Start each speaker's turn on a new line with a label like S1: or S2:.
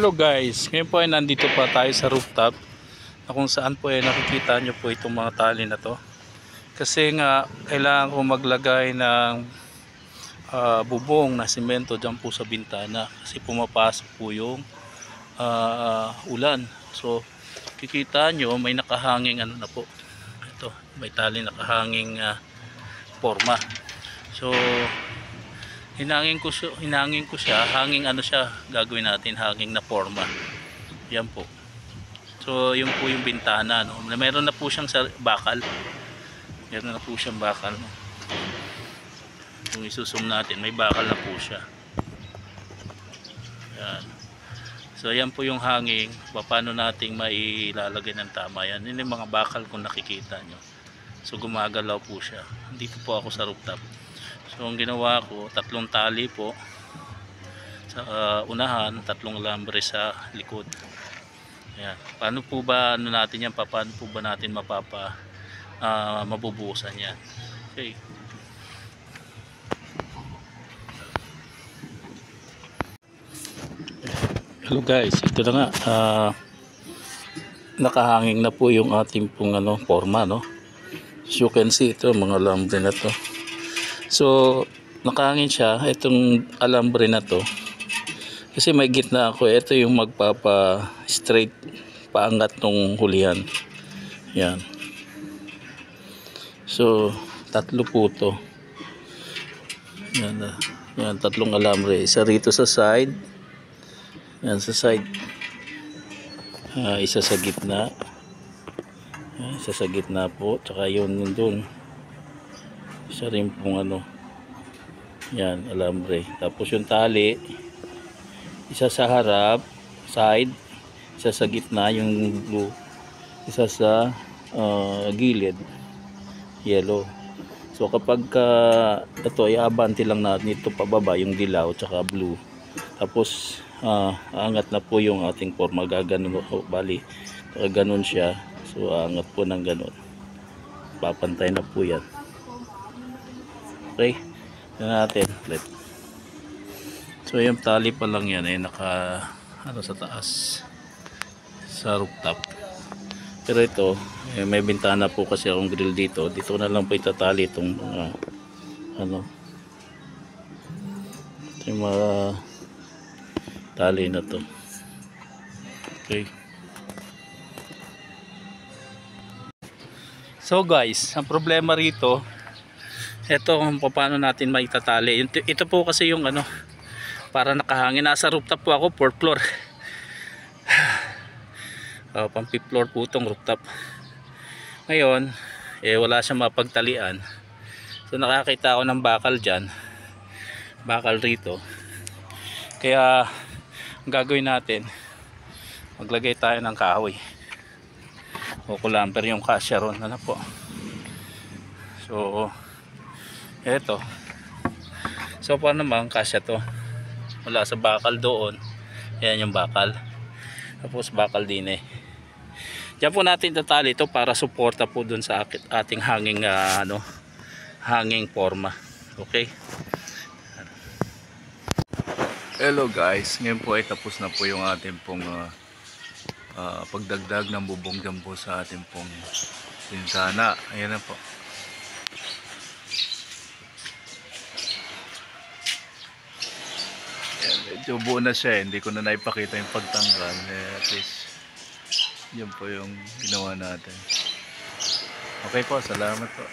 S1: Hello guys, ngayon po ay nandito pa tayo sa rooftop na kung saan po ay nakikita nyo po itong mga tali na to. Kasi nga kailangan ko maglagay ng bubong na simento dyan po sa bintana kasi pumapasok po yung ulan. So kikita nyo may nakahanging ano na po. Ito, may tali nakahanging forma. So hinangin ko siya, hanging ano siya, gagawin natin hanging na forma. Yan po. So yun po yung bintana, no. Meron na po siyang bakal. Meron na po siyang bakal, no. Kung isusum natin, may bakal na po siya. Yan. So yan po yung hanging, paano nating mailalagay ng tama yan. Yun yung mga bakal kung nakikita nyo. So gumagalaw po siya. Dito po ako sa rooftop. So ang ginawa ko, 3 tali po sa unahan, 3 alambre sa likod. Ayan. Paano po ba ano natin yan? Paano po ba natin mabubuhusan yan? Okay. Hello guys, ito na nga. Nakahanging na po yung ating pong forma, no? As you can see, ito mga alambre na to. So nakahangin siya itong alambre na to kasi may gitna ako. Ito yung magpapa straight paangat ng hulihan. Yan. So 3 po to. Yan, yan 3 alambre. Isa rito sa side. Yan sa side. Isa sa gitna. Isa sa gitna po. Tsaka yun dun. Isa rin pong yan, alambre. Tapos yung tali, isa sa harap, side, isa sa gitna, yung blue, isa sa gilid, yellow. So kapag ito, iaabante lang natin ito pababa, yung dilaw, tsaka blue. Tapos, aangat na po yung ating forma, gaganon, bali, ganun siya. So, aangat po ng ganun. Papantay na po yan. Okay, natin ulit. So yung tali pa lang yan ay naka sa taas sa rooftop. Pero ito may bintana po kasi akong grill dito. Dito na lang po itatali itong ito yung mga tali na to. Okay. So guys, ang problema rito, ito kung paano natin maitatali. Ito po kasi yung para nakahangin. Nasa rooftop po ako, 4th floor. Pang 5th floor po itong rooftop. Ngayon, wala siyang mapagtalian. So nakakita ako ng bakal dyan. Bakal rito. Kaya, ang gagawin natin, maglagay tayo ng kahoy. O kulamper yung kasya ron. Ano po. So, eto. So paano naman kasya to? Wala sa bakal doon. Ayan yung bakal. Tapos bakal din eh. Diyan po natin tatali ito para suporta po dun sa ating hanging hanging forma. Okay? Hello guys. Ngayon po ay tapos na po yung ating pong pagdagdag ng bubong dyan po sa ating pong bintana. Ayan na po. Medyo buo na siya, hindi ko na naipakita yung pagtanggal. At least yun po yung ginawa natin. Okay po, salamat po.